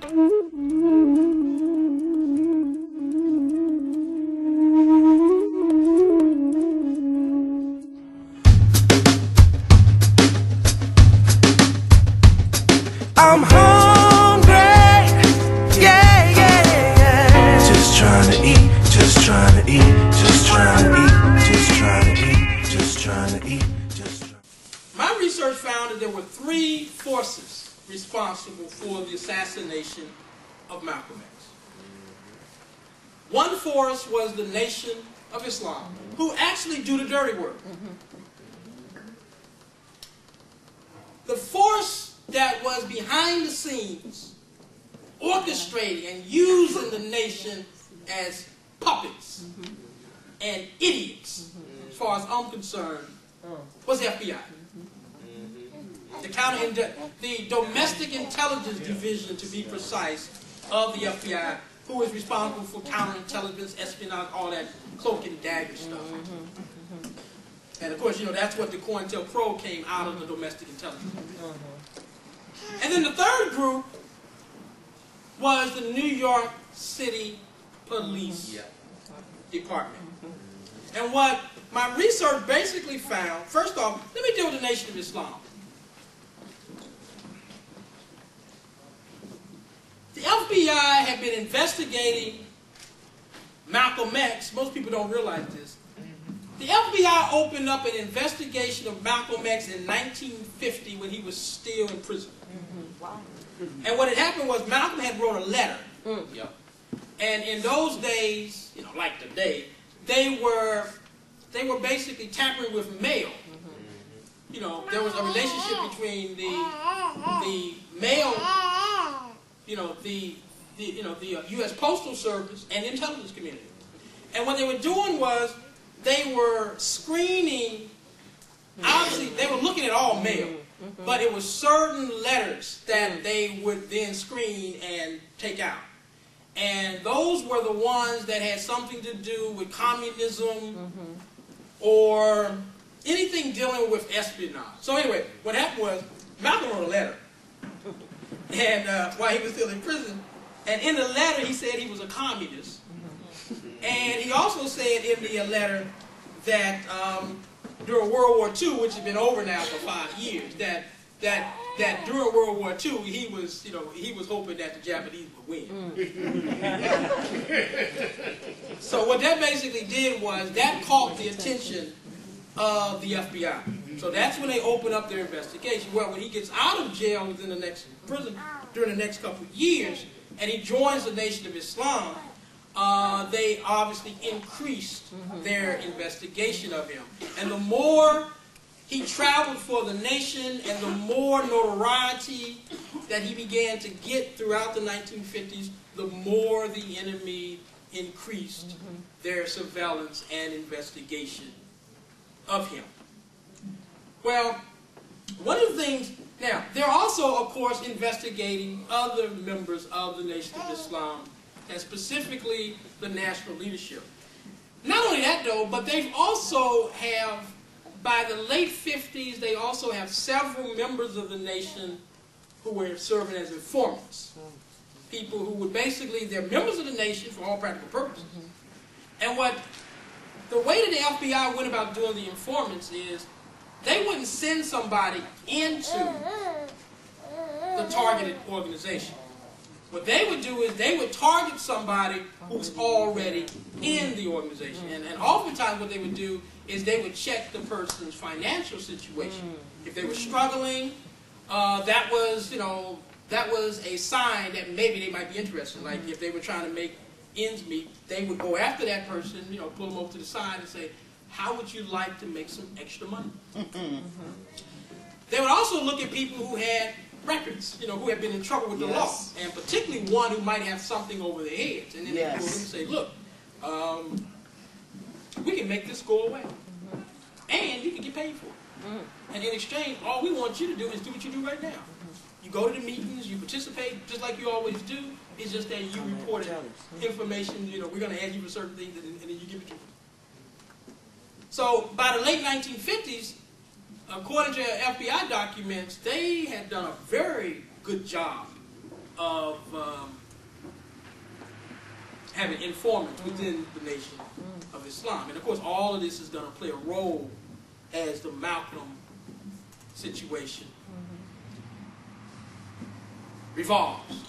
I'm hungry, yeah, yeah, yeah. Just trying to eat, just trying to eat, just trying to eat, just trying to eat, just trying to eat, just trying. My research found that there were three forces responsible for the assassination of Malcolm X. One force was the Nation of Islam, who actually do the dirty work. The force that was behind the scenes, orchestrating and using the nation as puppets and idiots, as far as I'm concerned, was the FBI. The Domestic Intelligence Division, to be precise, of the FBI, who is responsible for counterintelligence, espionage, all that cloak and dagger stuff. And of course, you know, that's what the COINTELPRO came out of the Domestic Intelligence. And then the third group was the New York City Police Department. And what my research basically found, first off, let me deal with the Nation of Islam. The FBI had been investigating Malcolm X. Most people don't realize this. The FBI opened up an investigation of Malcolm X in 1950 when he was still in prison. And what had happened was Malcolm had wrote a letter. And in those days, you know, like today, they were basically tampering with mail. You know, there was a relationship between the mail, the U.S. Postal Service and the intelligence community. And what they were doing was they were screening. Obviously, they were looking at all mail, but it was certain letters that they would then screen and take out. And those were the ones that had something to do with communism or anything dealing with espionage. So anyway, what happened was Malcolm wrote a letter, and while he was still in prison, and in the letter he said he was a communist, and he also said in the letter that during World War II, which had been over now for 5 years, that during World War II he was hoping that the Japanese would win. So what that basically did was that caught the attention of the FBI. So that's when they opened up their investigation. Well, when he gets out of jail within the next prison during the next couple of years, and he joins the Nation of Islam, they obviously increased their investigation of him. And the more he traveled for the nation and the more notoriety that he began to get throughout the 1950s, the more the enemy increased their surveillance and investigation of him. Well, one of the things, now, they're also, of course, investigating other members of the Nation of Islam, and specifically the national leadership. Not only that, though, but they also have, by the late 50s, they also have several members of the nation who were serving as informants. People who would basically, they're members of the nation for all practical purposes. And the way that the FBI went about doing the informants is, they wouldn't send somebody into the targeted organization. What they would do is they would target somebody who's already in the organization. And oftentimes what they would do is they would check the person's financial situation. If they were struggling, that was a sign that maybe they might be interested. Like if they were trying to make ends meet, they would go after that person, pull them over to the side and say, how would you like to make some extra money? They would also look at people who had records, who had been in trouble with the law, and particularly one who might have something over their heads. And then they would go and say, look, we can make this go away, and you can get paid for it. And in exchange, all we want you to do is do what you do right now. You go to the meetings, you participate just like you always do. It's just that you reported information, we're going to ask you for certain things, and then you give it to them. So by the late 1950s, according to FBI documents, they had done a very good job of having informants within the Nation of Islam. And of course, all of this is going to play a role as the Malcolm situation revolves.